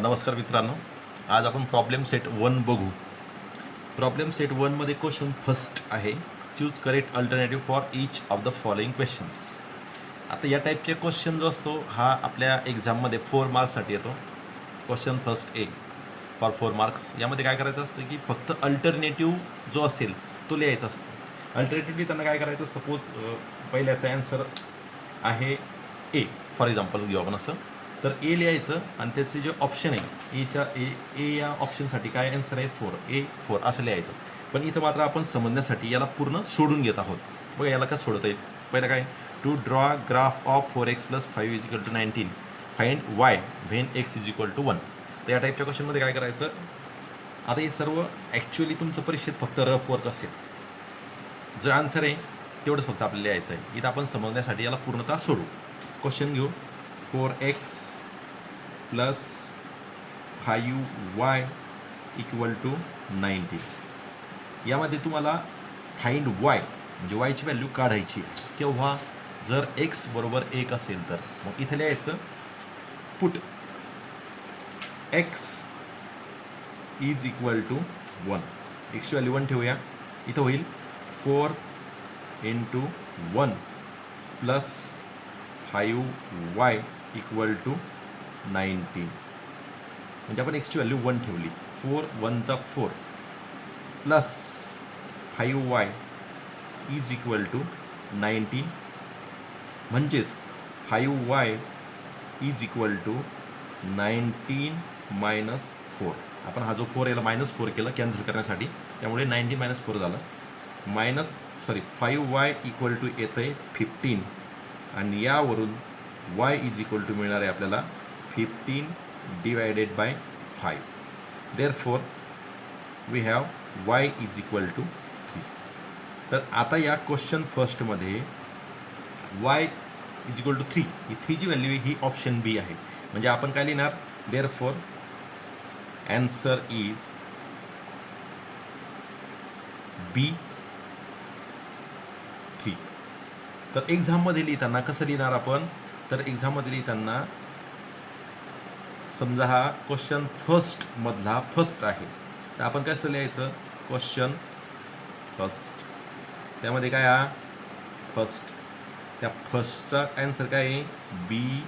नमस्कार मित्रांनो, आज आपण प्रॉब्लेम सेट 1 बघू. प्रॉब्लेम सेट 1 मध्ये क्वेश्चन फर्स्ट आहे, choose correct alternative for each of the following questions. आता या टाईपचे क्वेश्चन जो असतो हा आपल्या एक्झाममध्ये 4 मार्क्ससाठी येतो. Question first A for 4 marks. यामध्ये काय करायचं असतं की फक्त अल्टरनेटिव्ह जो असेल तो लिहायचा असतो. अल्टरनेटिव्हली त्यांना काय करायचं, सपोज पहिल्याचा ॲन्सर आहे ए, फॉर एक्झाम्पल घेऊ आपण असं. तर ए लिहायचं आणि त्याचे जे ऑप्शन आहे एच्या ए या ऑप्शनसाठी काय आन्सर आहे 4 असं लिहायचं. पण इथं मात्र आपण समजण्यासाठी याला पूर्ण सोडून घेत आहोत. बघा याला कसं सोडता येईल. पहिलं काय, to draw graph of 4x + 5 = 19, find y when x = 1. तर या टाईपच्या क्वेश्चनमध्ये काय करायचं, आता हे सर्व ॲक्च्युअली तुमचं परीक्षेत फक्त रफ वर्क असेल. जर आन्सर आहे तेवढंच फक्त आपल्याला लिहायचं आहे. इथं आपण समजण्यासाठी याला पूर्णतः सोडू. क्वेश्चन घेऊ. 4x + 5y = 19. यामध्ये तुम्हाला फाइंड y म्हणजे वायची व्हॅल्यू काढायची. केव्हा, जर x बरोबर 1 असेल तर. मग इथे लिहायचं पुट x = 1. x ची व्हॅल्यू 1 ठेवूया. इथं होईल 4 × 1 + 5y = 19. म्हणजे आपण x ची व्हॅल्यू 1 ठेवली. 4 × 1 = 4 प्लस 5y = 19. म्हणजेच 5y = 19 - 4. आपण हा जो 4 याला -4 केलं कॅन्सल करण्यासाठी, त्यामुळे 19 - 4 झालं. 5y = येतं आहे 15 आणि यावरून y = मिळणार आहे आपल्याला 15 / 5. Therefore we have y = 3. तर आता या क्वेश्चन फर्स्टमध्ये y = 3, ही 3ची व्हॅल्यू ही ऑप्शन बी आहे. म्हणजे आपण काय लिहिणार, देअरफॉर आन्सर इज बी 3. तर एक्झाममध्ये लिहिताना कसं लिहिणार आपण, तर एक्झाममध्ये लिहिताना समजा हा क्वेश्चन फर्स्टमधला फर्स्ट आहे, तर आपण कसं लिहायचं, क्वेश्चन फर्स्ट, त्यामध्ये काय हा फर्स्ट, त्या फर्स्टचा ॲन्सर काय आहे बी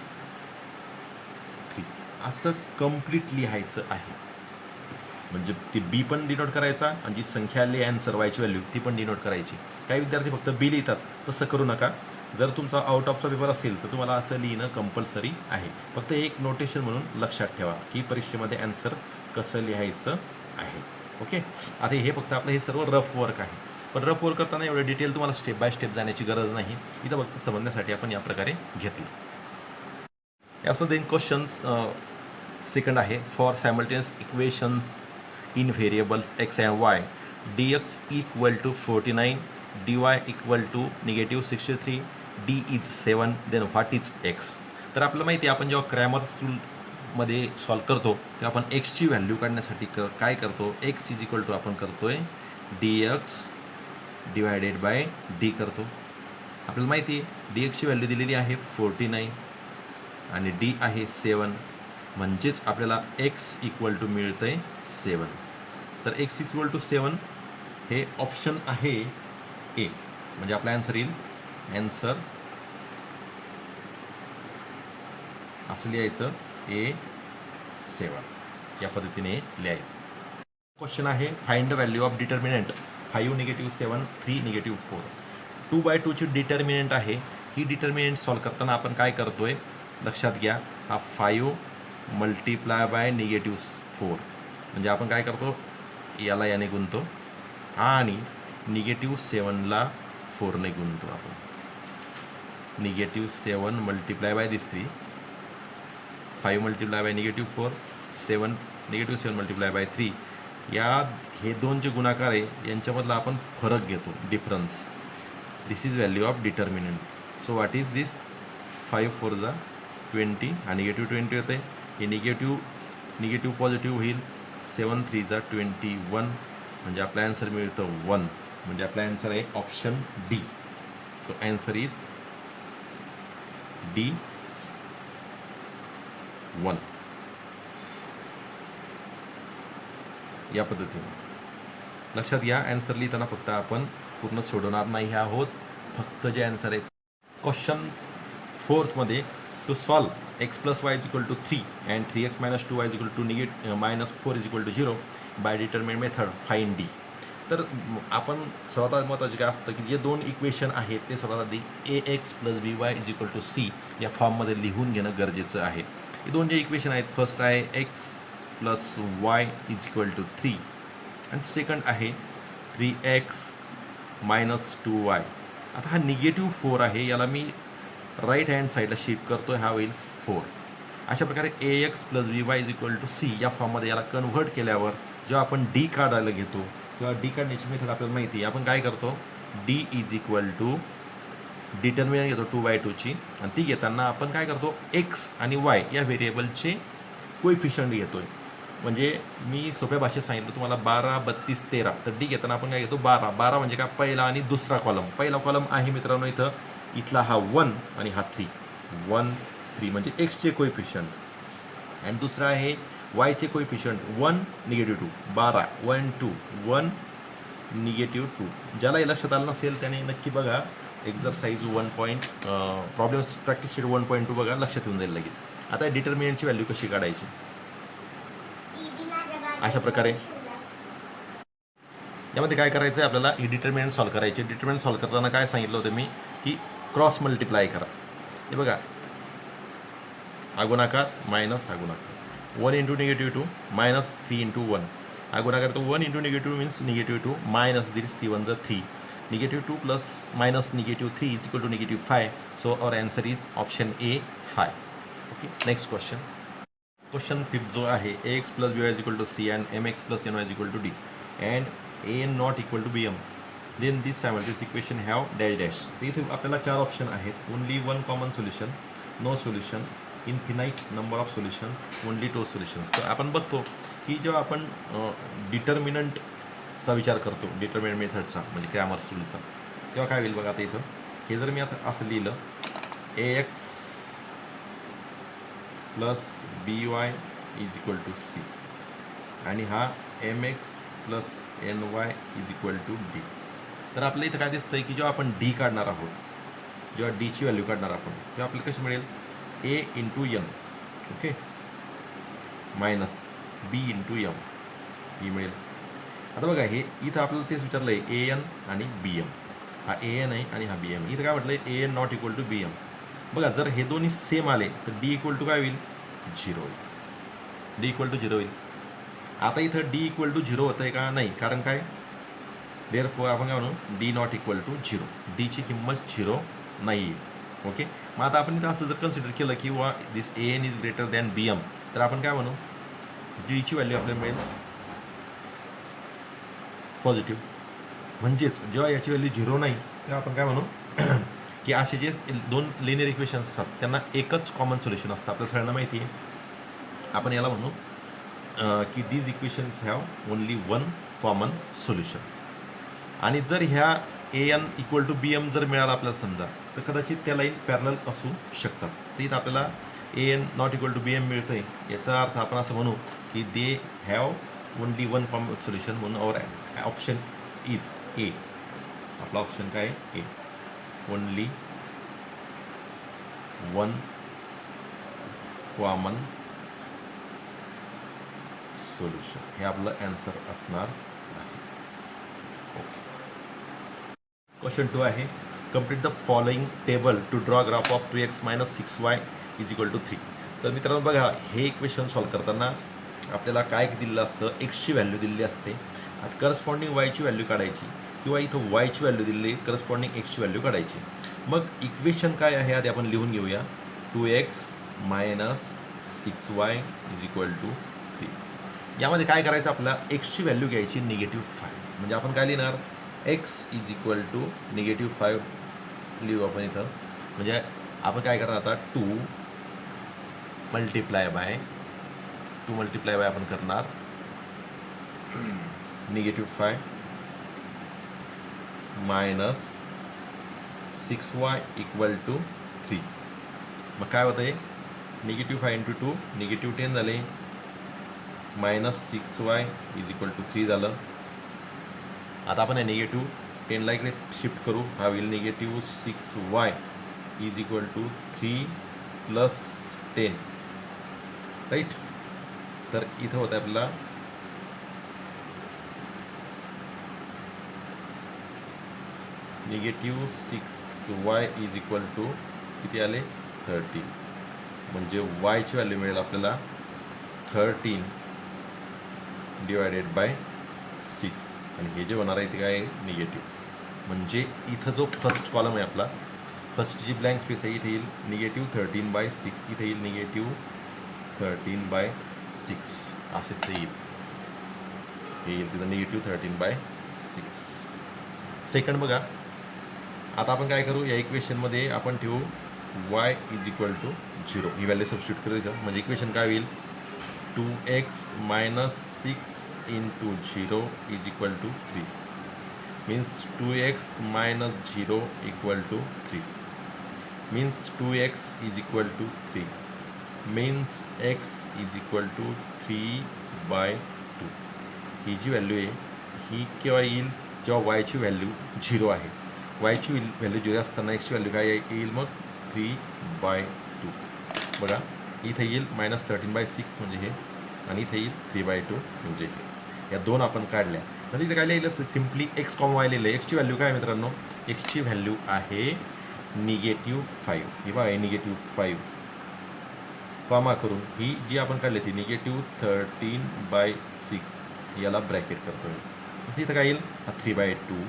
3 असं कम्प्लीट लिहायचं आहे. म्हणजे ती बी पण डिनोट करायचा आणि जी संख्या आली ॲन्सर वायची व्हॅल्यू ती पण डिनोट करायची. काही विद्यार्थी फक्त बी लिहितात, तसं करू नका. जर तुमचा आउट ऑफचा पेपर असेल तर तुम्हाला असं लिहिणं कंपल्सरी आहे. फक्त एक नोटेशन म्हणून लक्षात ठेवा की परीक्षेमध्ये ॲन्सर कसं लिहायचं आहे. ओके. आता हे फक्त आपलं हे सर्व रफ वर्क आहे. पण रफ वर्क करताना एवढं डिटेल तुम्हाला स्टेप बाय स्टेप जाण्याची गरज नाही. इथं फक्त समजण्यासाठी आपण या प्रकारे घेतलं. यामध्ये क्वेश्चन्स सेकंड आहे, for simultaneous equations in variables x and y, dx = 49, dy = -63, d is 7, then what is x. तर आपल्याला माहिती आहे, आपण जेव्हा क्रॅमर्स रूलमध्ये सॉल्व करतो तेव्हा आपण एक्सची व्हॅल्यू काढण्यासाठी काय करतो, x = आपण करतोय dx / d करतो. आपल्याला माहिती आहे dx ची व्हॅल्यू दिलेली आहे 49 आणि d आहे 7. म्हणजेच आपल्याला x = मिळतं आहे 7. तर x = 7 हे ऑप्शन आहे ए. म्हणजे आपला ॲन्सर येईल, ॲन्सर असं लिहायचं A 7. या पद्धतीने लिहायचं. क्वेश्चन आहे, find the value of determinant 5 - 7 3 - 4. 2/2 ची डिटर्मिनंट आहे. ही डिटर्मिनंट सॉल्व करताना आपण काय करतोय लक्षात घ्या, हा 5 × -4. म्हणजे आपण काय करतो, याला याने गुणतो आणि -7ला 4ने गुणतो. आपण -7 × दिस 3, 5 × -4, 7 × 3. हे दोन जे गुणाकार आहे यांच्यामधला आपण फरक घेतो, difference. This is value of determinant. So what is दिस, 5 × 4 = 20 आणि -20 येते. हे निगेटिव्ह पॉझिटिव्ह होईल. 7 × 3 = 21. म्हणजे आपला ॲन्सर मिळतं 1. म्हणजे आपला ॲन्सर आहे option D. So answer is D 1. या पद्धतीने लक्षात घ्या. ॲन्सर लिहिताना फक्त आपण पूर्ण सोडवणार नाही आहोत, फक्त जे ॲन्सर आहेत. क्वेश्चन 4मध्ये to solve x plus y is equal to 3 and 3x minus 2y is equal to -4 is equal to 0 by determinant method find d. तर आपण सर्वात महत्त्वाचे काय असतं की जे दोन इक्वेशन आहेत ते सर्वात आधी ax plus by is equal to c या फॉर्ममध्ये लिहून घेणं गरजेचं आहे. हे दोन जे इक्वेशन आहेत, फर्स्ट आहे x plus y is equal to 3 आणि सेकंड आहे 3x मायनस 2y. आता हा निगेटिव्ह 4 आहे, याला मी राईट हँड साईडला शिफ्ट करतो, हा होईल 4. अशा प्रकारे ax plus by is equal to c या फॉर्ममध्ये याला कन्व्हर्ट केल्यावर जेव्हा आपण डी काढायला घेतो तेव्हा डी काढण्याची मेथड आपल्याला माहिती आहे. आपण काय करतो, D is equal to determinant घेतो 2/2ची आणि ती घेताना आपण काय करतो, एक्स आणि वाय या व्हेरिएबलचे कोइफिशियंट घेतोय. म्हणजे मी सोप्या भाषेत सांगितलं तुम्हाला 12, 32, 13. तर डी घेताना आपण काय घेतो 12 म्हणजे काय, पहिला आणि दुसरा कॉलम. पहिला कॉलम आहे मित्रांनो इथं, इथला हा 1 आणि हा 3, 1 3 म्हणजे एक्सचे कोइफिशियंट आणि दुसरा आहे वायचे कोइफिशियंट 1 निगेटिव्ह 2, 12 1 2 1 निगेटिव्ह 2. ज्याला हे लक्षात आलं नसेल त्याने नक्की बघा एक्झरसाइज 1. प्रॉब्लेम्स प्रॅक्टिस शीट 1.2 बघा, लक्षात येऊन जाईल लगेच. आता डिटर्मिनंटची व्हॅल्यू कशी काढायची, अशा प्रकारे यामध्ये काय करायचं आहे आपल्याला, ही डिटर्मिनंट सॉल्व करायची. डिटर्मिनंट सॉल्व करताना काय सांगितलं होतं मी की क्रॉस मल्टिप्लाय करा. हे बघा, गुणाकार मायनस गुणाकार, 1 इंटू निगेटिव्ह 2 मायनस 3 इंटू 1. गुणाकार तो 1 into negative means negative 2 minus this 3 1 3. Negative 2 plus minus negative 3 is equal to negative 5. So our answer is option A 5. Okay, next question. Question 5 जो आहे, ax plus by is equal to c and mx plus ny is equal to d and an not equal to bm, then this simultaneous equation have dash dash. इथे आपल्याला 4 option आहेत. Only 1 common solution, no solution, infinite number of solutions, only 2 solutions. तर आपण बघतो की जेव्हा आपण डिटर्मिनंटचा विचार करतो, डिटर्मिनंट मेथडचा म्हणजे क्रॅमर्स रूलचा, तेव्हा काय होईल बघा. आता इथं हे जर मी आता असं लिहिलं, ax plus by is equal to c आणि हा mx plus ny is equal to d. तर आपल्या इथं काय दिसतं आहे की जेव्हा आपण डी काढणार आहोत, जेव्हा डीची व्हॅल्यू काढणार आपण, तेव्हा आपल्याला कशी मिळेल, a into n, okay, minus b into m ही मिळेल. आता बघा, हे इथं आपल्याला तेच विचारलं आहे, an आणि bm. हा an आहे आणि हा bm. इथं काय म्हटलं आहे, an not equal to bm. बघा, जर हे दोन्ही सेम आले तर डी इक्वल टू काय होईल, 0 होईल. डी इक्वल टू 0 होईल. आता इथं डी इक्वल टू 0 होतं आहे का, नाही, कारण काय, देअरफॉर आपण काय म्हणू, डी नॉट इक्वल टू 0. डीची किंमत 0 नाही आहे. ओके, मग आता आपण इथं असं जर कन्सिडर केलं की वा दिस an is greater than bm, तर आपण काय म्हणू, डीची व्हॅल्यू आपल्याला मिळेल पॉझिटिव्ह. म्हणजेच जेव्हा याची व्हॅल्यू 0 नाही तेव्हा आपण काय म्हणू की असे जे दोन लिनियर इक्वेशन्स असतात त्यांना एकच कॉमन सोल्युशन असतं. आपल्या सगळ्यांना माहिती आहे. आपण याला म्हणू की these equations have only 1 common solution. आणि जर ह्या an इक्वल टू bm जर मिळाला आपल्याला समजा, तर कदाचित त्या लाईन पॅरलल असू शकतात. तर इथं आपल्याला an not equal to bm मिळतं आहे, याचा अर्थ आपण असं म्हणू की they have only 1 common solution. म्हणून आवर ऑप्शन इज ए. आपला ऑप्शन काय आहे, ए. ओनली 1 कॉमन सोल्युशन हे आपलं ॲन्सर असणार आहे. ओके, क्वेश्चन 2 आहे, complete the following table to draw graph of 2x minus 6y is equal to 3. तर मित्रांनो बघा, हे इक्वेशन सॉल्व करताना आपल्याला काय दिलेलं असतं, एक्सची व्हॅल्यू दिलेली असते. आता करस्पॉन्डिंग वायची व्हॅल्यू काढायची किंवा इथं वायची व्हॅल्यू दिलेली, करस्पॉन्डिंग एक्सची व्हॅल्यू काढायची. मग इक्वेशन काय आहे आधी आपण लिहून घेऊया, 2x minus 6y is equal to 3. यामध्ये काय करायचं, आपल्याला एक्सची व्हॅल्यू घ्यायची -5. म्हणजे आपण काय लिहिणार, x इज इक्वल टू -5 लिहू आपण इथं. म्हणजे आपण काय करणार आता, 2 मल्टिप्लाय बाय आपण करणार -5 मायनस 6y इक्वल टू 3. मग काय होतं आहे, -5 इंटू 2 -10 झाले, -6y इज इक्वल टू 3 झालं. आता आपण निगेटिव्ह 10ला इकडे शिफ्ट करू. हा होईल -6y is equal to 3 + 10 right. तर इथं होतं आपल्याला -6y इज इक्वल टू किती आले 13. म्हणजे वायची व्हॅल्यू मिळेल आपल्याला 13 / 6 आणि हे जे होणार आहे ते काय आहे निगेटिव्ह. म्हणजे इथं जो फर्स्ट कॉलम आहे आपला फर्स्ट जी ब्लँक स्पेस आहे इथे येईल -13/6 इथे येईल -13/6 असे ते येईल. हे येईल तिथं -13/6. सेकंड बघा. आता आपण काय करू या इक्वेशनमध्ये आपण ठेवू y इज इक्वल टू 0 ही व्हॅल्यू सबस्टिट्यूट करू इथं. म्हणजे इक्वेशन काय होईल 2x - 6 × 0 is equal to 3 means 2x - 0 equal to 3 means 2x is equal to 3 means x is equal to 3/2. ही जी व्हॅल्यू आहे ही केव्हा येईल जेव्हा वायची व्हॅल्यू 0 आहे. वायची व्हॅल्यू 0 असताना एक्सची व्हॅल्यू काय येईल मग 3/2. बघा इथे येईल -13/6 म्हणजे हे आणि इथे येईल 3/2 म्हणजे हे. या दोन आपण काढल्या. म्हणजे इथे काय लिहिलं सिम्पली x, y लिहिलं. एक्सची व्हॅल्यू काय मित्रांनो एक्सची व्हॅल्यू आहे -5. ही बघा -5 कॉमा करून ही जी आपण काढली ती -13/6 याला ब्रॅकेट करतोय. तसं इथं काय येईल हा 3/2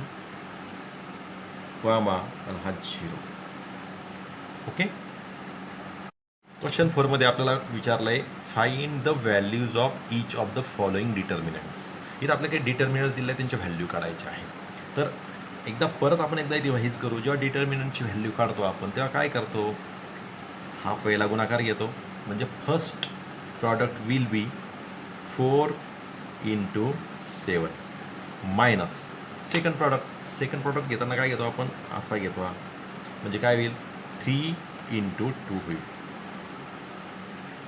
कॉमा आणि हा 0. ओके. क्वेश्चन 4 मध्ये आपल्याला विचारलं आहे find the values of each of the following determinants. इथं आपल्या काही डिटर्मिनंट दिले त्यांच्या व्हॅल्यू काढायच्या आहे. तर आपण एकदा रिवाइज करू. जेव्हा डिटर्मिनंटची व्हॅल्यू काढतो आपण तेव्हा काय करतो हा पहिला गुणाकार घेतो. म्हणजे first product will be 4 × 7 minus second product घेताना काय घेतो आपण असा घेतो. म्हणजे काय होईल 3 × 2 होईल.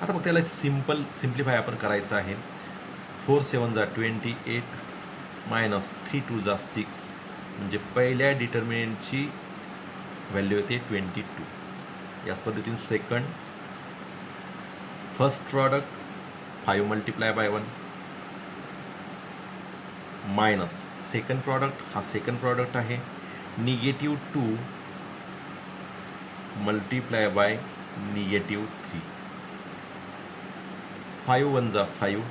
आता मग त्याला सिम्प्लिफाय आपण करायचं आहे. 4 × 7 = 28 मायनस 3 × 2 = 6 म्हणजे पहिल्या डिटर्मिनंटची व्हॅल्यू येते 22. याच पद्धतीने second first product 5 × 1 minus second product हा सेकंड प्रॉडक्ट आहे -2 × -3 5 × 1 = 5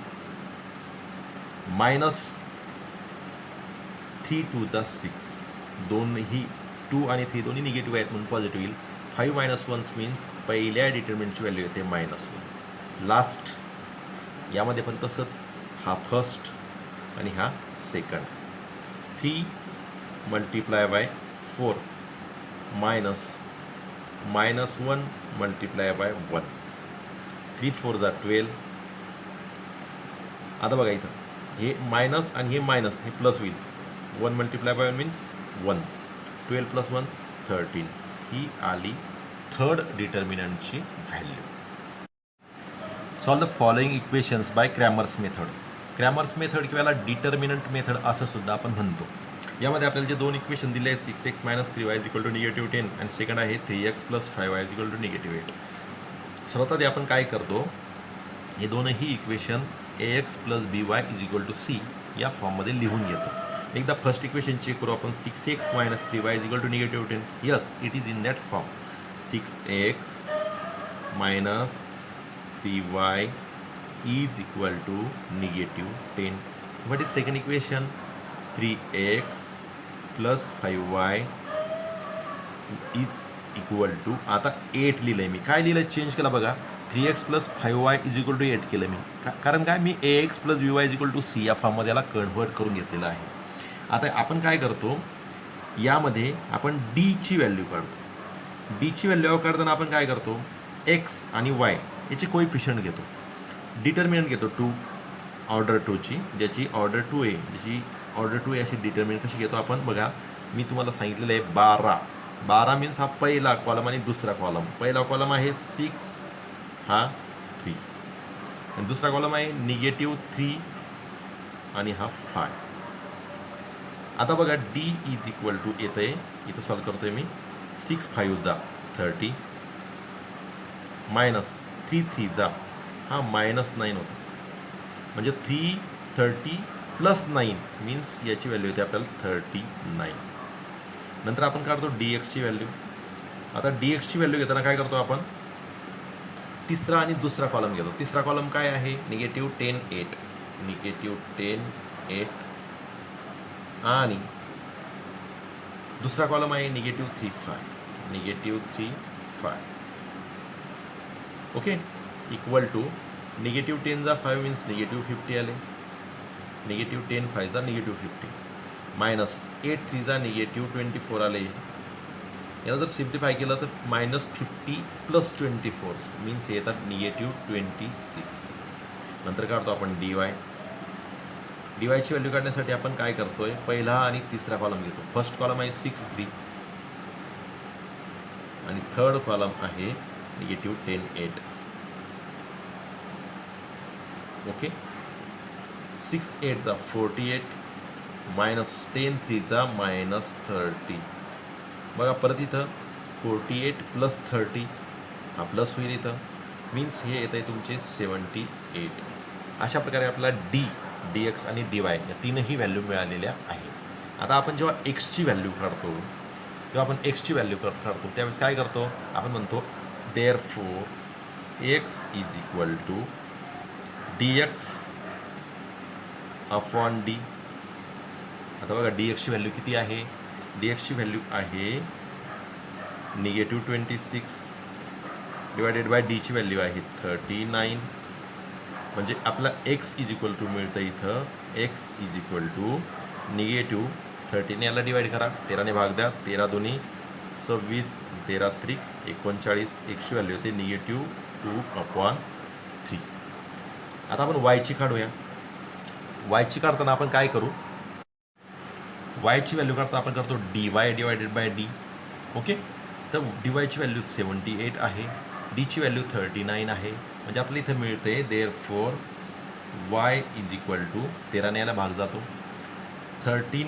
मायनस 3 × 2 = 6. दोन्ही 2 आणि 3 दोन्ही निगेटिव्ह आहेत म्हणून पॉझिटिव्ह येईल. 5 - 1 मीन्स पहिल्या डिटर्मिनंटची व्हॅल्यू येते -1. लास्ट यामध्ये पण तसंच हा फर्स्ट आणि हा सेकंड 3 × 4 मायनस -1 × 1 3 × 4 = 12. आता बघा इथं हे मायनस आणि हे मायनस हे प्लस होईल. 1 × 1 मीन्स 1. 12 + 1 13. ही आली थर्ड डिटर्मिनंटची value. Solve the following equations by Cramer's method. Cramer's method किंवा डिटर्मिनंट मेथड असं सुद्धा आपण म्हणतो. यामध्ये आपल्याला जे दोन इक्वेशन दिले आहेत 6x - 3y = -10 आणि सेकंड आहे 3x + 5y = -8. सर्वात आधी आपण काय करतो हे दोनही इक्वेशन ax + by = c या फॉर्ममध्ये लिहून घेतो. एकदा फर्स्ट इक्वेशन चेक करू आपण 6x - 3y = -10. Yes it is in that form 6x - 3y is equal to -10. What is second equation 3x + 5y is equal to आता 8 लिहिलं आहे मी. काय लिहिलं चेंज केला बघा 3x + 5y = 8 केलं मी. कारण काय मी ax + by = c या फॉर्ममध्ये याला कन्व्हर्ट करून घेतलेलं आहे. आता आपण काय करतो यामध्ये आपण d ची व्हॅल्यू काढतो. d ची व्हॅल्यू काढताना आपण काय करतो x आणि y याची कोइफिशियंट घेतो. डिटर्मिनंट घेतो 2 ऑर्डर 2 ची ज्याची ऑर्डर 2 आहे ज्याची ऑर्डर 2 आहे अशी डिटर्मिनंट कशी घेतो आपण बघा. मी तुम्हाला सांगितलेलं आहे 12 मीन्स हा पहिला कॉलम आणि दुसरा कॉलम. पहिला कॉलम आहे 6 हा 3 आणि दुसरा कॉलम आहे -3 आणि हा 5. आता बघा डी इज इक्वल टू येतं आहे, इथं सॉल्व करतोय मी. 6 5 जा 30 मायनस 3 3 जा हा -9 होता, म्हणजे 330 + 9 मीन्स याची व्हॅल्यू येते आपल्याला 39. नंतर आपण काढतो डी एक्सची व्हॅल्यू. आता डी एक्सची व्हॅल्यू घेताना काय करतो आपण, तिसरा आणि दुसरा कॉलम घेतो. तिसरा कॉलम काय आहे, -10 8 -10 8 आणि दुसरा कॉलम आहे -3 5 ओके, इक्वल टू -10 जा 5 मीन्स -50 आले, -10 5 जा -50 मायनस 8 3 जा -24 आले. याला जर सिम्प्लिफाय केलं तर -50 + 24 मीन्स हे येतात -26. नंतर काढतो आपण डी वाय. डी वायची व्हॅल्यू काढण्यासाठी आपण काय करतोय, पहिला आणि तिसरा कॉलम घेतो. फर्स्ट कॉलम आहे 6 3 आणि थर्ड कॉलम आहे -10 8. ओके, 6 8 जा 48 -10 3 जा -30. बघा परत इथं 48 + 30 हा प्लस होईल इथं, मीन्स हे येत आहे तुमचे 78. अशा प्रकारे आपल्याला डी एक्स आणि डी वाय या तीनही व्हॅल्यू मिळालेल्या आहेत. आता आपण जेव्हा एक्सची व्हॅल्यू काढतो, जेव्हा आपण एक्सची व्हॅल्यू काढतो त्यावेळेस काय करतो, आपण म्हणतो therefore X is equal to D x upon D. आता बघा डी एक्सची व्हॅल्यू किती आहे, डी एक्सची व्हॅल्यू आहे -26 डिवायडेड बाय डीची व्हॅल्यू आहे 39. म्हणजे आपला एक्स इज इक्वल टू मिळतं इथं, एक्स इज इक्वल टू -30 याला डिवाईड करा, 13 ने भाग द्या, 13 2 26 13 3 39. एक्सची व्हॅल्यू होते -2/3. आता आपण वायची काढूया. वायची काढताना आपण काय करू, वायची व्हॅल्यू काढता आपण करतो D Y divided by D. Okay, तर डी वायची व्हॅल्यू 78 आहे, डीची व्हॅल्यू 39 आहे. म्हणजे आपल्याला इथं मिळते therefore Y is equal to 13 ने याला भाग जातो, 13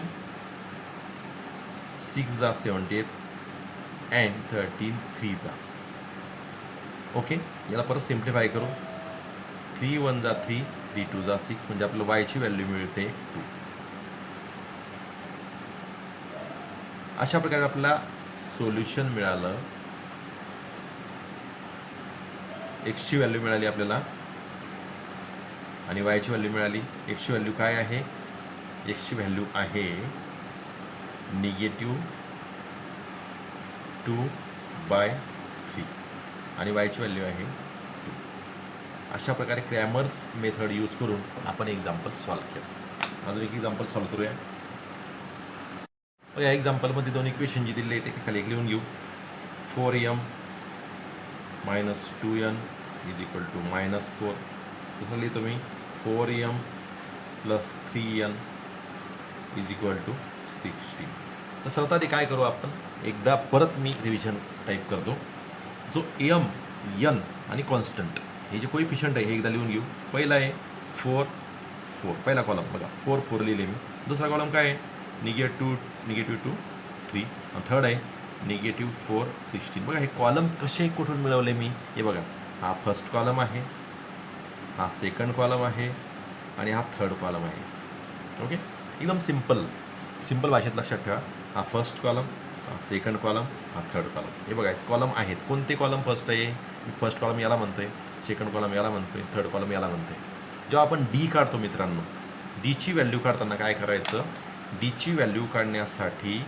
6 जा 78 अँड 13 3 जा. ओके, याला परत सिम्प्लिफाय करू, 3 1 जा 3 3 2 जा 6 म्हणजे आपल्याला वायची व्हॅल्यू मिळते 2. अशा प्रकारे आपल्याला सोल्युशन मिळालं. एक्सची व्हॅल्यू मिळाली आपल्याला आणि वायची व्हॅल्यू मिळाली. एक्सची व्हॅल्यू काय आहे, एक्सची व्हॅल्यू आहे -2/3 आणि वायची व्हॅल्यू आहे 2. अशा प्रकारे क्रॅमर्स मेथड यूज करून आपण एक्झाम्पल सॉल्व्ह केलं. अजून एक एक्झाम्पल सॉल्व्ह करूया. या एक्झाम्पलमध्ये दोन इक्वेशन जी दिले ते खाली एक लिहून घेऊ. 4m - 2n is equal to -4. तसं लिहितो मी 4m + 3n is equal to 16. तर सर्वात आधी काय करू आपण, एकदा परत मी रिव्हिजन टाईप करतो. जो एम एन आणि कॉन्स्टंट हे जे कोइफिशियंट आहे हे एकदा लिहून घेऊ. पहिला आहे 4 4, पहिला कॉलम बघा 4 4 लिहिले मी. दुसरा कॉलम काय आहे -2 -3. थर्ड आहे -4 16. बघा हे कॉलम कसे कुठून मिळवले मी, हे बघा हा फर्स्ट कॉलम आहे, हा सेकंड कॉलम आहे आणि हा थर्ड कॉलम आहे. ओके, एकदम सिम्पल भाषेत लक्षात ठेवा. हा फर्स्ट कॉलम, हा सेकंड कॉलम, हा थर्ड कॉलम. हे बघा कॉलम आहेत. कोणते कॉलम फर्स्ट आहे, फर्स्ट कॉलम याला म्हणतोय, सेकंड कॉलम याला म्हणतोय, थर्ड कॉलम याला म्हणतोय. जेव्हा आपण डी काढतो मित्रांनो, डीची व्हॅल्यू काढताना काय करायचं, डीची व्हॅल्यू काढण्यासाठी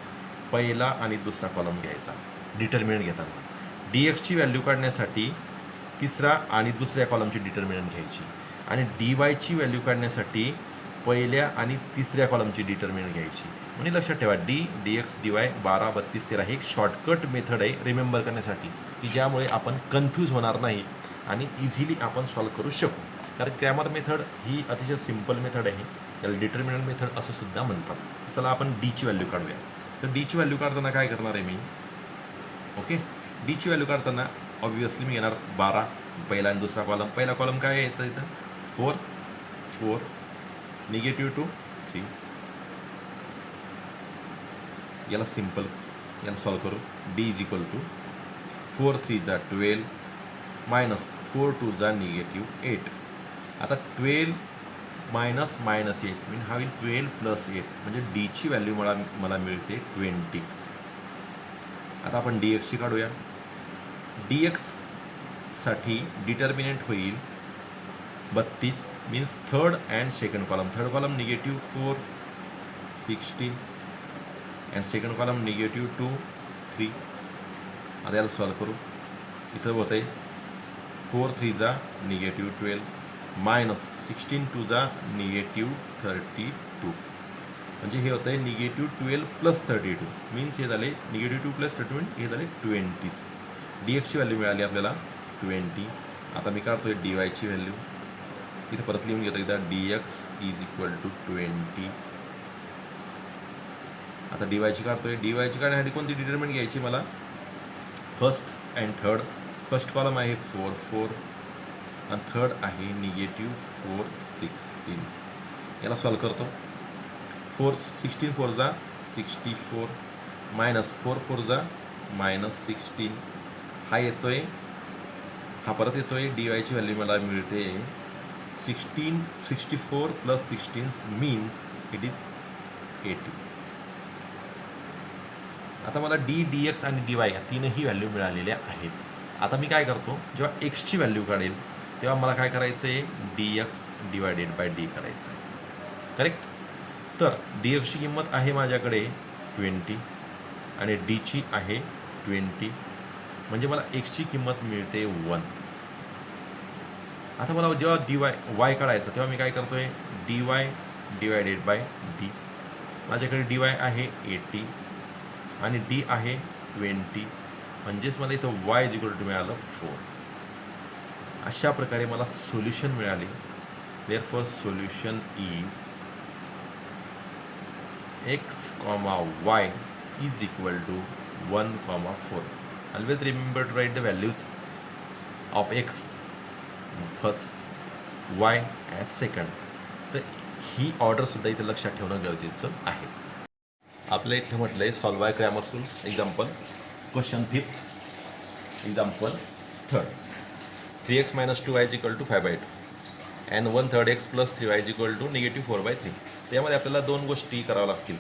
पहिला आणि दुसरा कॉलम घ्यायचा डिटर्मिनंट घेताना. डी एक्सची व्हॅल्यू काढण्यासाठी तिसरा आणि दुसऱ्या कॉलमची डिटर्मिनंट घ्यायची आणि डी वायची व्हॅल्यू काढण्यासाठी पहिल्या आणि तिसऱ्या कॉलमची डिटर्मिनंट घ्यायची. म्हणजे लक्षात ठेवा डी एक्स डी वाय 12 32 13 हे एक शॉर्टकट मेथड आहे रिमेंबर करण्यासाठी, की ज्यामुळे आपण कन्फ्यूज होणार नाही आणि इझिली आपण सॉल्व करू शकू. कारण क्रॅमर मेथड ही अतिशय सिम्पल मेथड आहे, त्याला डिटर्मिनंट मेथड असं सुद्धा म्हणतात. चला आपण डीची व्हॅल्यू काढूया. तर डीची व्हॅल्यू काढताना काय करणार आहे मी, ओके, डीची व्हॅल्यू काढताना ऑब्व्हियसली मी घेणार 12 पहिला आणि दुसरा कॉलम. पहिला कॉलम काय येतं इथं 4 4 निगेटिव्ह 2 3. याला सिम्पल याला सॉल्व करू. डी इज इक्वल टू 4 3 जा 12 मायनस 4 2 जा निगेटिव्ह 8. आता 12 मायनस मायनस 8 मीन हा होईल 12 प्लस 8 म्हणजे डीची व्हॅल्यू मला मिळते 20. आता आपण डी एक्सची काढूया. डी एक्ससाठी डिटर्मिनंट होईल 32 means third and second column. Third column negative 4 16 and second column negative 2 3. आता याला सॉल्व करू. इथं होत आहे 4 3 जा निगेटिव्ह 12 मायनस 16 2 जा निगेटिव्ह 32 म्हणजे हे होतं आहे निगेटिव्ह 12 प्लस 32 मीन्स हे झाले निगेटिव्ह 2 प्लस 32 हे झाले 20च. डी एक्सची व्हॅल्यू मिळाली आपल्याला 20. आता मी काढतोय डी वायची व्हॅल्यू. इथे परत लिहून घेतो एकदा D X is equal to 20. आता डी वायची काढतोय. डी वायची काढण्यासाठी कोणती डिटर्मिनंट घ्यायची मला. First and third. First column आहे 4 4 आणि थर्ड आहे निगेटिव्ह 4 16. याला सॉल्व करतो. 16 4 जा 64 मायनस 4 4 जा मायनस 16. हा येतोय हा परत येतोय. डी वायची व्हॅल्यू मला मिळते 64 प्लस 16 मीन्स इट इज 80. आता मला डी एक्स आणि डी वाय या तीनही व्हॅल्यू मिळालेल्या आहेत. आता मी काय करतो जेव्हा एक्सची व्हॅल्यू काढेल तेव्हा मला काय करायचं आहे D x divided by D करायचं आहे. करेक्ट. तर डी एक्सची किंमत आहे माझ्याकडे 20 आणि डीची आहे 20 म्हणजे मला एक्सची किंमत मिळते 1. आता मला जेव्हा डी वाय काढायचं तेव्हा मी काय करतो आहे D Y divided by D. माझ्याकडे डी वाय आहे 80 आणि डी आहे 20 म्हणजेच मला इथं वाय इज इक्वल टू मिळालं 4. अशा प्रकारे मला सोल्युशन मिळाले. Therefore solution is x, y is equal to 1, 4. Always remember to write the values of x first, y as second. तर ही ऑर्डरसुद्धा इथे लक्षात ठेवणं गरजेचं आहे. आपल्या इथे म्हटलं आहे solve by grammar tools. Example question 5 example 3rd. 3x minus 2y is equal to 5/2 and 1/3 x plus 3y is equal to negative 4/3. त्यामध्ये आपल्याला दोन गोष्टी कराव्या लागतील.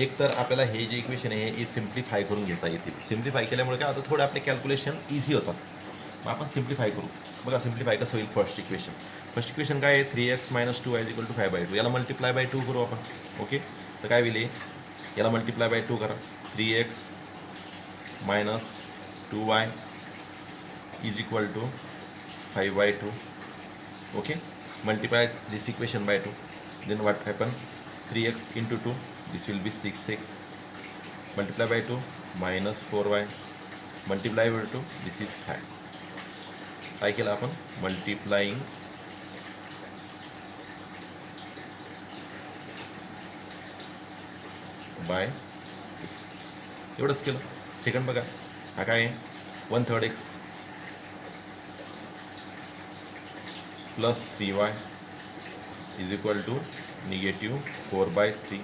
एक तर आपल्याला हे जे इक्वेशन आहे हे सिम्प्लिफाय करून घेता येतील. सिम्प्लिफाय केल्यामुळे काय होतं थोडं आपले कॅल्क्युलेशन इझी होतात. मग आपण सिम्प्लिफाय करू. बघा सिम्प्लिफाय कसं होईल. फर्स्ट इक्वेशन काय आहे 3x minus 2y is equal to 5/2. याला मल्टिप्लाय बाय 2 करू आपण. ओके. तर काय होईल याला मल्टिप्लाय बाय 2 करा. 3x minus 2y is equal to 5/2. Okay. Multiply this equation by 2. Then what happen? 3x into 2. This will be 6x. Multiply by 2 minus 4y. Multiply by 2. This is 5. काय केलं आपण multiplying bye एवढंच केलं. Second बघा हा काय आहे 1/3 x plus 3y is equal to negative 4/3.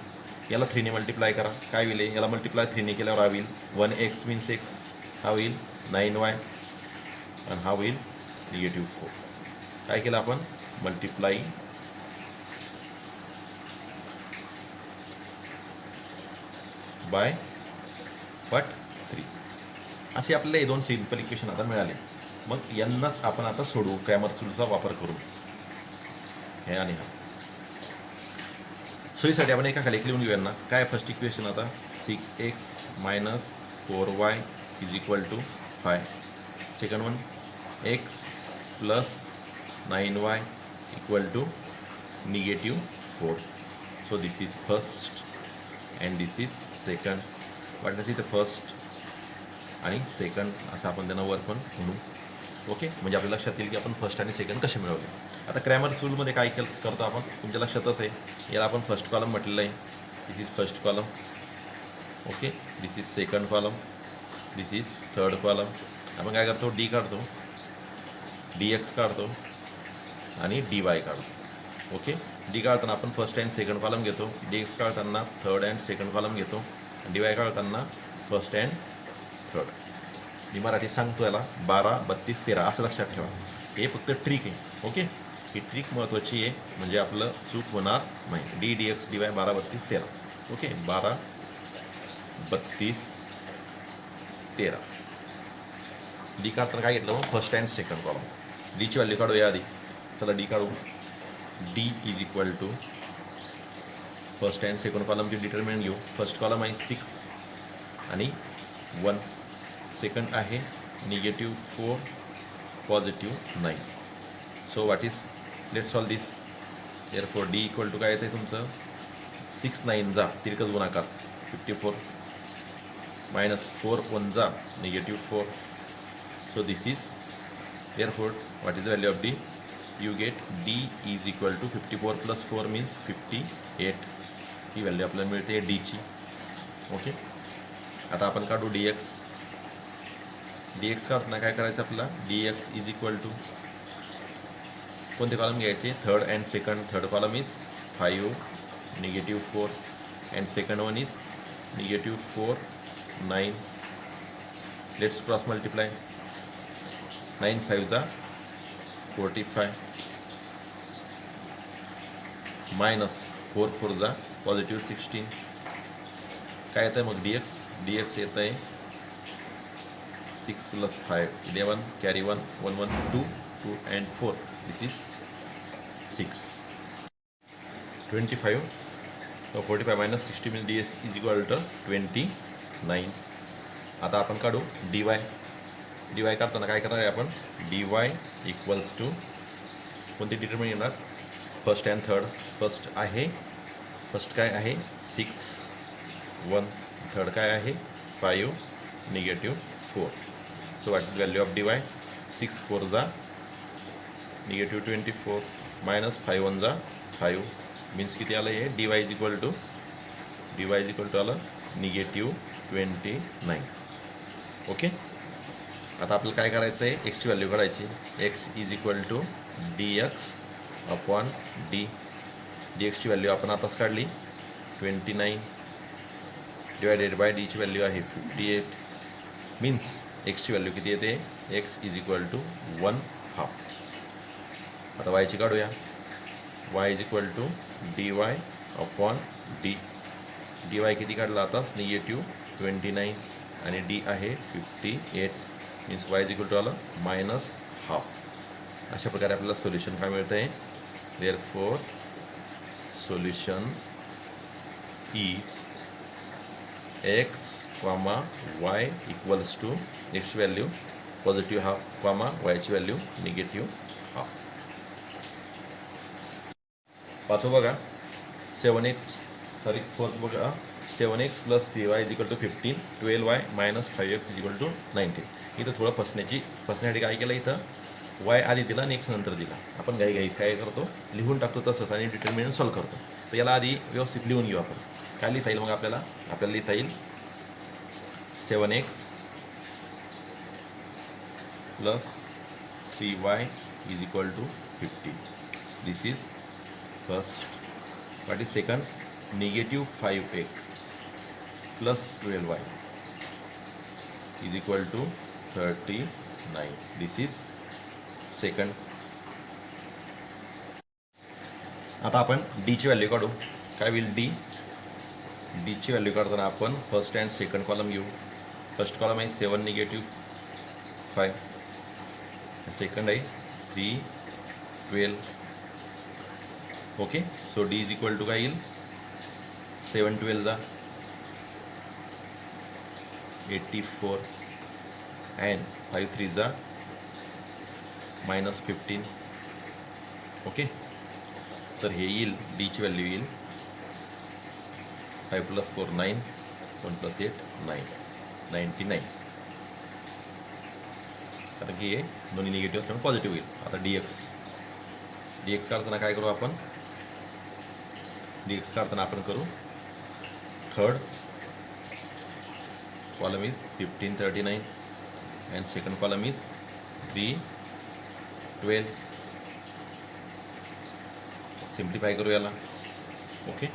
याला 3ने मल्टिप्लाय करा. काय होईल याला मल्टिप्लाय 3ने केल्यावर हा होईल 1x मीन्स x. हा होईल 9y आणि हा होईल निगेटिव्ह 4. काय केलं आपण मल्टिप्लाय बाय 3. असे आपल्याला हे दोन सिंपल इक्वेशन आता मिळाले. मग यांनाच आपण आता सोडवू. ग्रॅमर टूलचा वापर करू. हे आणि हा सोयीसाठी आपण एका खाली लिहून घेऊया ना. काय फर्स्ट इक्वेशन आता 6x minus 4y is equal to 5. Second one x plus 9y equal to negative 4. So this is first and this is second. वाटतं इथं फर्स्ट आणि सेकंड असं आपण त्यांना वर पण म्हणू. ओके. म्हणजे आपल्या लक्षात येईल की आपण फर्स्ट आणि सेकंड कसे मिळवले. आता ग्रॅमर टूलमध्ये काय करतो आपण तुमच्या लक्षातच आहे. याला आपण फर्स्ट कॉलम म्हटलेलं आहे. This is first column. Okay. This is second column. This is third column. आपण काय करतो डी काढतो. डी एक्स काढतो. आणि डी वाय काढू. ओके, डी काढताना आपण फर्स्ट अँड सेकंड कॉलम घेतो, डी एक्स काढताना थर्ड अँड सेकंड कॉलम घेतो, डी वाय काढताना फर्स्ट अँड थर्ड. मी मराठी सांगतो याला 12, 32, 13 असं लक्षात ठेवा. हे फक्त ट्रिक आहे. ओके, ही ट्रिक महत्त्वाची आहे म्हणजे आपलं चूक होणार नाही. D d x d y 12, 32, 13. Okay, 12, 32, 13. D काढताना काय घेतलं मग फर्स्ट अँड सेकंड कॉलम. डीची व्हॅल्यू काढूया आधी. चला डी काढू. D is equal to first and second कॉलमची डिटर्मिनंट घेऊ. फर्स्ट कॉलम आहे 6 आणि 1, सेकंड आहे -4, +9. So what is, let's solve this. Therefore d equal to काय येतं तुमचं 6 9 जा तिरकस गुणाकार 54 -4 1 जा -4. So this is therefore what is the value of D. You get D is equal to 54 + 4 means 58. ही व्हॅल्यू आपल्याला मिळते डीची. ओके, आता आपण काढू डी एक्स. डी एक्स काढताना काय करायचं आपला, D X is equal to कोणते कॉलम घ्यायचे, third and second. Third column is 5, -4 and second one is -4, 9. Let's cross multiply. 9 5 जा 45 -4 4 जा +16. काय येतं आहे मग डी एक्स. डी एक्स येतं आहे 6 + 5 11, carry 1 1 1 2 2 and 4. This is 6. 25. So 45 - 60 means ds is equal to 29. आता आपण काढू डी वाय. डी वाय काढताना काय करणार आहे आपण, डी वाय इक्वल्स टू कोणती डिटर्मिनंट येणार, फर्स्ट अँड थर्ड. फर्स्ट काय आहे 6 1, थर्ड काय आहे 5 -4. So what is value of D Y. 6 4 जा -24 -5 1 जा 5 मीन्स किती आलं हे, d Y is equal to आलं -29. ओके, आता आपल्याला काय करायचं आहे, एक्सची व्हॅल्यू काढायची. X is equal to D x upon d. D एक्सची व्हॅल्यू आपण आताच काढली 29 डिवायडेड बाय डीची व्हॅल्यू आहे 58 मीन्स एक्सची व्हॅल्यू किती येते, एक्स इज इक्वल टू 1/2. आता वायची काढूया. Y is equal to d y upon d. D y किती काढला आता, -29 आणि डी आहे 58 means y is equal to आलं -1/2. अशा प्रकारे आपल्याला सोल्युशन काय मिळतं आहे. Therefore solution is x, y equals to एक्सची व्हॅल्यू +1/2, वायची व्हॅल्यू -1/2. पाचवं बघा 4th बघा 7x + 3y is equal to 15, 12y - 5x is equal to 19. इथं थोडं फसण्यासाठी काय केलं, इथं y आधी दिला आणि x नंतर दिला. आपण घाई काय करतो, लिहून टाकतो तसंच आणि डिटर्मिनंट सॉल्व करतो. तर याला आधी व्यवस्थित लिहून घेऊ आपण. काय लिहिता येईल मग आपल्याला लिहिता येईल 7x + 3y is equal to 15. This is first. What is second, -5x + 12y is equal to 39. This is second. आता आपण डीची व्हॅल्यू काढू. काय होईल डीची व्हॅल्यू काढताना आपण फर्स्ट अँड सेकंड कॉलम घेऊ. फर्स्ट कॉलम आहे 7 -5, सेकंड आहे 3 12. Okay, so D is equal to काय येईल, 7 12 जा 84 अँड 5 3 जा -15. ओके, तर हे येईल डीची व्हॅल्यू येईल 5 + 4 9, 1 + 8 9, 99. कारण की हे दोन्ही निगेटिव्ह असल्यामुळे पॉझिटिव्ह येईल. आता डी एक्स काढताना काय करू आपण, डी एक्स काढताना आपण करू third column is 15 39 and second column is 3 12. Simplify करू याला. ओके,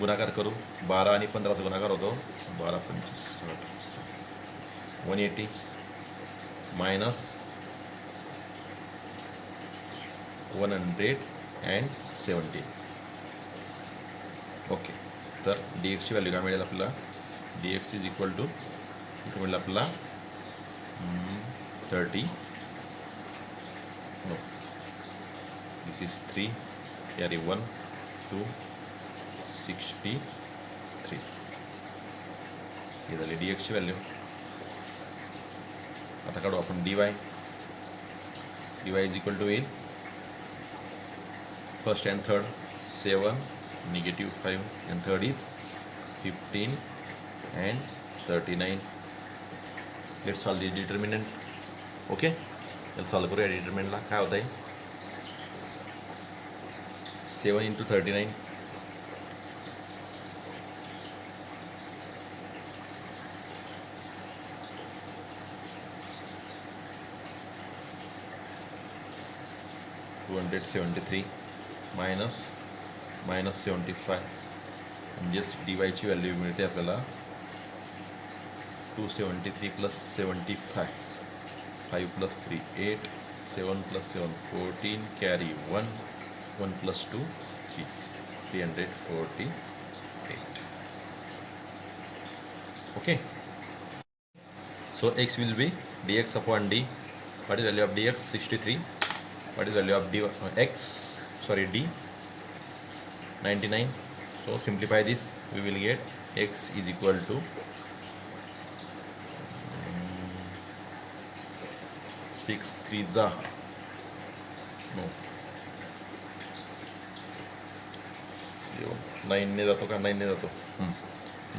गुणाकार करू. 12 आणि 15चा गुणाकार होतो. 12 25 180 मायनस 170. ओके, तर डी एक्सची व्हॅल्यू काय मिळेल आपल्याला? D X is equal to इथं मिळेल आपल्याला 30 नो दिस इज 3 कॅरी 1 2 63 हे झाली डी एक्सची व्हॅल्यू. आता काढू आपण D Y. D Y is equal to येईल first and third 7 -5 and third is 15 and 39. Let's solve the determinant. Okay, चल सॉल्व करूया डिटर्मिनंटला. काय होत आहे? 7 × 39 273 मायनस -75 म्हणजेच डी वायची व्हॅल्यू मिळते आपल्याला 273 + 75 5 + 3 8 7 + 7 14 carry 1 1 + 2 3 348. Okay, so x will be dx upon d. What is value of dx? 63. What is value of d x? Sorry, d 99. So simplify this. We will get x is equal to 6 3 जा no 9 ने जातो का 9 ने जातो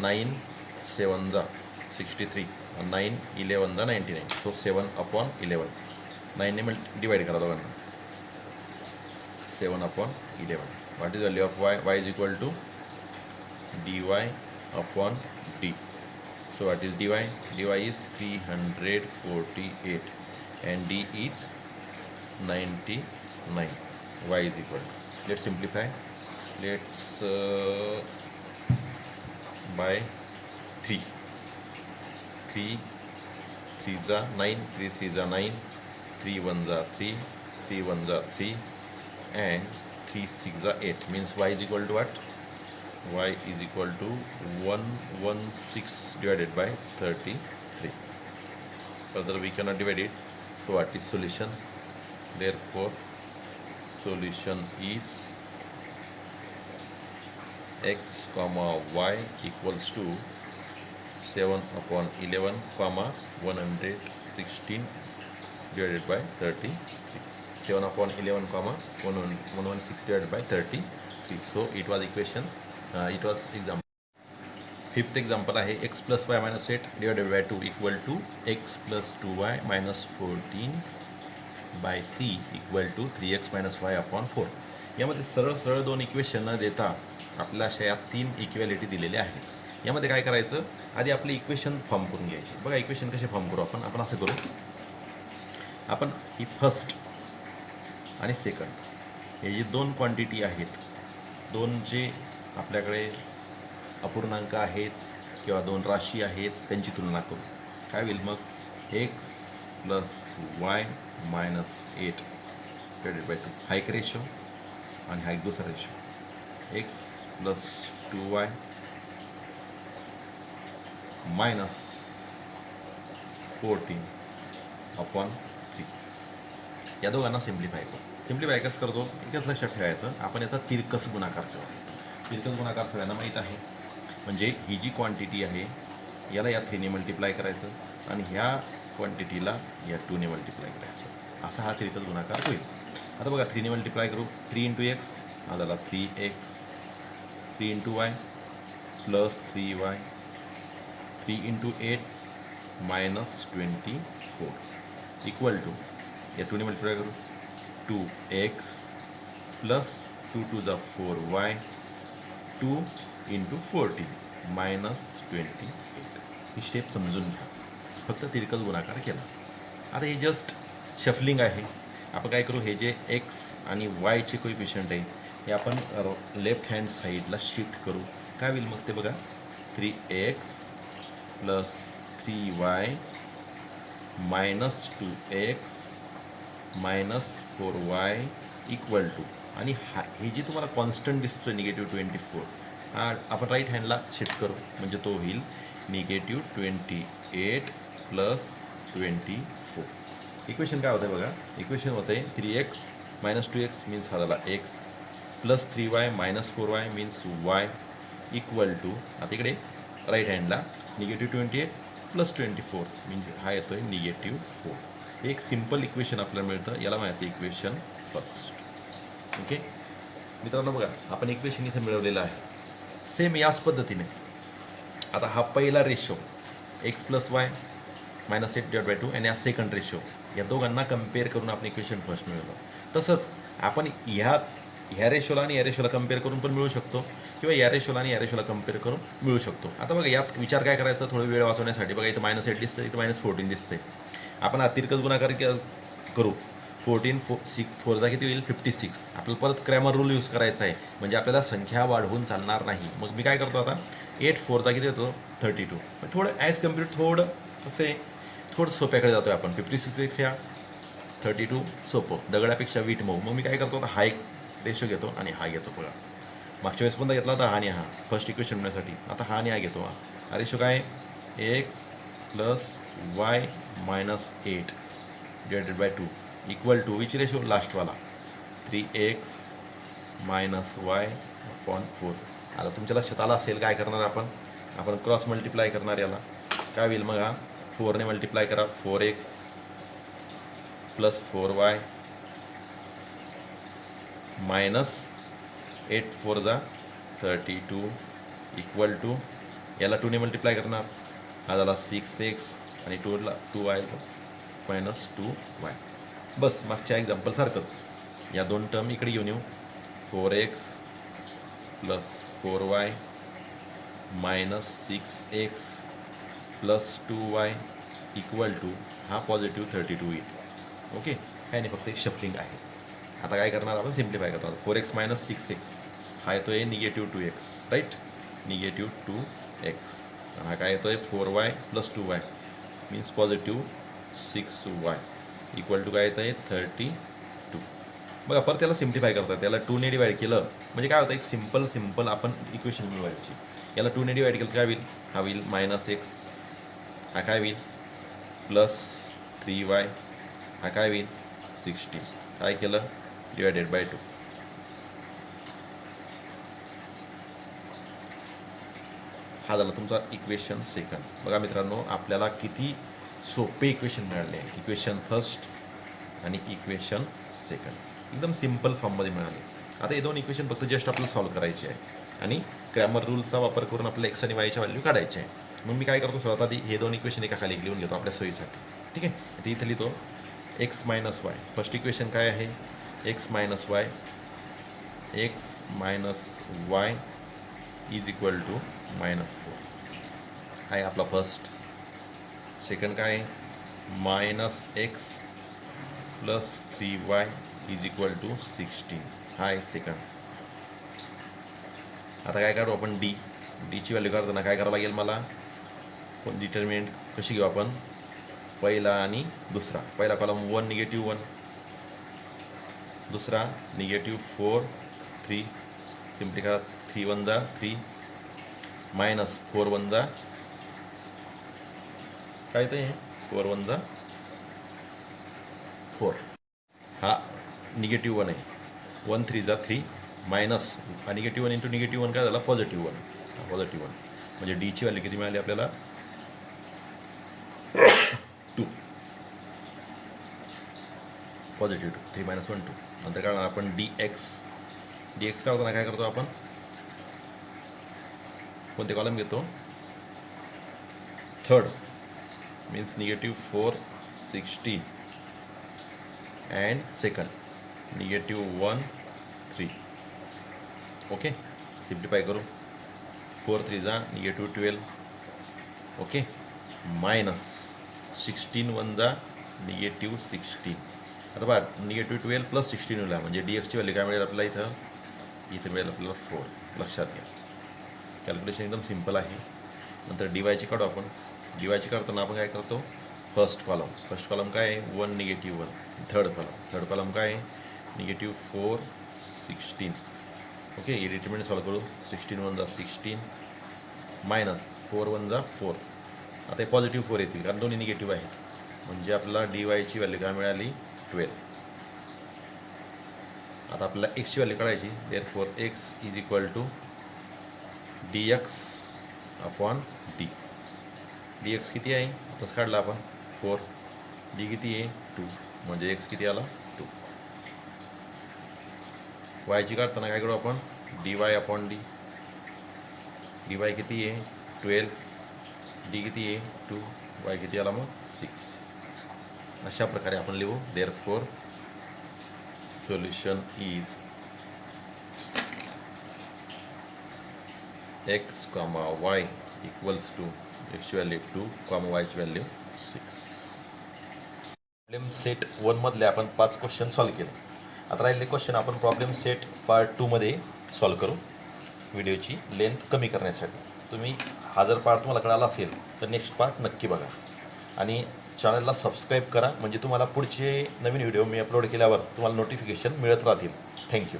9 7 जा 63 9 11 जा 99. So 7/11 9 ने divide करा दोघांना 7/11. What is value of y? y is equal to dy/d. So what is dy? dy is 348 and d is 99. Y is equal to, let's simplify. Let's by 3 3 3 जा 9 3 3 जा 9 3 1 जा 3 3 1 जा 3 and 3 6 जा 8 means y is equal to what? Y is equal to 116 divided by 33. Further we cannot divide it, so what is solution? Therefore solution is x comma y equals to 7/11 comma 116 divided by 33. 7/11 comma 116 divided by 33. So it was equation, it was example. Fifth example आहे x + y - 8 divided by 2 equal to x + 2y - 14/3 equal to 3x - y/4. यामध्ये सरळ सरळ दोन equation न देता आपल्याला अशा या 3 इक्वॅलिटी दिलेल्या आहेत. यामध्ये काय करायचं? आधी आपले इक्वेशन फॉर्म करून घ्यायचे. बघा इक्वेशन कसे फॉर्म करू आपण असं करू. आपण ही फर्स्ट आणि सेकंड हे जे दोन क्वांटिटी आहेत, दोन जे आपल्याकडे अपूर्णांक आहेत किंवा दोन राशी आहेत त्यांची तुलना करू. काय होईल मग? x + y - 8 डिवायडेड बाय 2 हा एक रेशो आणि हा एक दुसरा रेशो. x + 2y - 14/3 या दोघांना सिम्प्लिफाय करू. सिम्प्लिफाय कसं करतो? एकच लक्षात ठेवायचं, आपण याचा तिरकस गुणाकार करतो. तिरकस गुणाकार सगळ्यांना माहीत आहे. म्हणजे ही जी क्वांटिटी आहे याला या 3 ने मल्टिप्लाय करायचं आणि ह्या क्वांटिटीला या 2 ने मल्टिप्लाय करायचं. असा हा तिरकस गुणाकार होईल. आता बघा 3 ने मल्टिप्लाय करू. 3 × x हा झाला 3x, 3 × y + 3y, 3 × 8 -24 equal to या 2 ने मल्टिप्लाय करू 2x + 2 × 2 = 4y 2 × 14 -28. ही स्टेप समजून घ्या. फक्त तिरकस गुणाकार केला. आता हे जस्ट शफलिंग आहे. आपण काय करू? हे जे x आणि yचे कोइफिशियंट आहे हे आपण लेफ्ट हँड साईडला शिफ्ट करू. काय होईल मग ते बघा. 3x plus 3y minus 2x minus 4y equal to, आणि हे जी तुम्हाला कॉन्स्टंट दिसतो -24 हा आपण राईट हँडला शिफ्ट करू, म्हणजे तो होईल -28 प्लस 24. इक्वेशन काय होतं आहे बघा. इक्वेशन होतं आहे 3x मायनस 2x मीन्स हा झाला x plus 3y minus 4y means y equal to, आता इकडे राईट हँडला -28 प्लस 24 म्हणजे हा येतो आहे -4. एक सिम्पल इक्वेशन आपल्याला मिळतं, याला माहिती आहे इक्वेशन फर्स्ट. ओके मित्रांनो, बघा आपण इक्वेशन इथे मिळवलेलं आहे सेम याच पद्धतीने. आता हा पहिला ratio x plus y minus 8/2 आणि हा सेकंड रेशो, या दोघांना कम्पेअर करून आपण इक्वेशन फर्स्ट मिळवलं. तसंच आपण ह्या रेशोला आणि या रेशोला कम्पेअर करून पण मिळू शकतो, किंवा या रेशोला आणि या रेशोला कम्पेअर करून मिळू शकतो. आता बघा यात विचार काय करायचा, थोडा वेळ वाचवण्यासाठी. बघा इथं -8 दिसतं, इथं -14 दिसतंय. आपण अतिरिक्त गुणाकार करू. 14 4 किती होईल 56. आपल्याला परत क्रॅमर रूल यूज करायचा आहे, म्हणजे आपल्याला संख्या वाढवून चालणार नाही. मग मी काय करतो आता, 8 4 किती येतो 32. थोडं ॲज कम्पेअर थोडं सोप्याकडे जातो आहे आपण. 56पेक्षा 32 सोपं, दगडापेक्षा वीट मऊ. मग मी काय करतो आता, हा एक रेशो घेतो आणि हा घेतो. बघा मागच्या वेळेस पण घेतला होता हा आणि हा फर्स्ट इक्वेशन मिळण्यासाठी. आता हा आणि हा घेतो. हा रेशो काय x plus y minus 8/2 equal to which ratio लास्टवाला 3x मायनस y अपॉन 4. आता तुमच्या लक्षात आलं असेल काय करणार आपण क्रॉस मल्टिप्लाय करणार. याला काय होईल मग, हा 4ने मल्टिप्लाय करा 4x plus 4y minus 8 4 32 equal to, याला 2ने मल्टिप्लाय करणार, हा झाला 6x आणि 2y मायनस 2y. बस मागच्या एक्झाम्पलसारखंच या दोन टर्म इकडे घेऊन येऊ. 4x plus 4y minus 6x plus 2y equal to, हा पॉझिटिव्ह 32 येईल. ओके, काय नाही, फक्त एक शफलिंग आहे. आता काय करणार आपण, सिम्प्लिफाय करतो. 4x मायनस 6x हा येतो आहे -2x, राईट, -2x. हा काय येतो आहे 4y plus 2y means positive 6y equal to काय येतं आहे 32. बघा परत त्याला सिम्प्लिफाय करतात. त्याला 2ने डिवाईड केलं म्हणजे काय होतं, एक सिम्पल आपण इक्वेशन मिळवायची. याला 2ने डिवाईड केलं काय होईल, हा होईल -x, हा काय होईल प्लस 3y, हा काय होईल 16. काय केलं /2. हा झाला तुमचा इक्वेशन सेकंड. बघा मित्रांनो, आपल्याला किती सोपे इक्वेशन मिळाले आहे. इक्वेशन फर्स्ट आणि इक्वेशन सेकंड एकदम सिम्पल फॉर्ममध्ये मिळाले. आता हे दोन इक्वेशन फक्त जस्ट आपल्याला सॉल्व्ह करायचे आहे आणि क्रॅमर रूलचा वापर करून आपल्याला एक्स आणि वायच्या व्हॅल्यू काढायचे आहे. मग मी काय करतो, सर्वात आधी हे दोन इक्वेशन एका खाली लिहून घेतो आपल्या सोयीसाठी. ठीक आहे, ते इथं लिहितो x minus Y. First equation काय आहे, x minus Y is equal to -4 आहे आपला फर्स्ट. सेकंड काय आहे, -x plus 3y is equal to 16 हा आहे सेकंड. आता काय करू आपण, डीची व्हॅल्यू काढताना काय करावं लागेल मला, डिटर्मिनंट कशी घेऊ आपण, पहिला आणि दुसरा. पहिला कॉलम 1 -1, दुसरा -4 3, सिम्पली करा 3 1 3 मायनस 4 1 काय ते 4 1 4, हा -1 आहे. 1 3 3 मायनस -1 इंटू -1 काय झाला +1, म्हणजे डीची व्हॅल्यू किती मिळाली आपल्याला 2, +2 3 - 1 2. नंतर काय आपण dx काढताना काय करतो आपण, कोणते कॉलम घेतो, third means -4 16 and second -1 3. Okay, simplify करू. 4 3 -12. Okay, minus 16 1 -16. आता बघा -12 प्लस 16 होईल, म्हणजे dxची व्हॅल्यू काय मिळेल आपल्याला इथं इथे मिळेल आपल्याला 4. लक्षात घ्या, कॅल्क्युलेशन एकदम सिम्पल आहे. नंतर डी वायची काढू आपण. डी वायची काढताना आपण काय करतो, फर्स्ट कॉलम काय आहे, 1 -1. थर्ड कॉलम काय आहे, -4 16. ओके, ही डिटर्मिनंट सॉल्व करू. 16 1 = 16 -4 1 = 4. आता हे पॉझिटिव्ह 4 येतील कारण दोन्ही निगेटिव्ह आहेत. म्हणजे आपल्याला डी वायची व्हॅल्यू काय मिळाली, 12. आता आपल्याला एक्सची व्हॅल्यू काढायची. Therefore X is equal to dx upon D. dx किती आहे, आताच काढला आपण 4. डी किती आहे, 2. म्हणजे एक्स किती आला, 2. वायची काढताना काय करू आपण, dy अपॉन डी. dy किती आहे, 12. डी किती आहे, 2. वाय किती आला मग, 6. अशा प्रकारे आपण लिहू. Therefore solution is x, y equals to एक्सची व्हॅल्यू 2, वायची व्हॅल्यू 6. प्रॉब्लेम सेट 1 मधले आपण 5 क्वेश्चन सॉल्व केले. आता राहिले क्वेश्चन आपण प्रॉब्लेम सेट पार्ट 2 मध्ये सॉल्व करू, व्हिडिओची लेंथ कमी करण्यासाठी. तुम्ही हा जर पार्ट तुम्हाला कळाला असेल तर नेक्स्ट पार्ट नक्की बघा आणि चॅनलला सबस्क्राईब करा, म्हणजे तुम्हाला पुढचे नवीन व्हिडिओ मी अपलोड केल्यावर तुम्हाला नोटिफिकेशन मिळत राहतील. थँक्यू.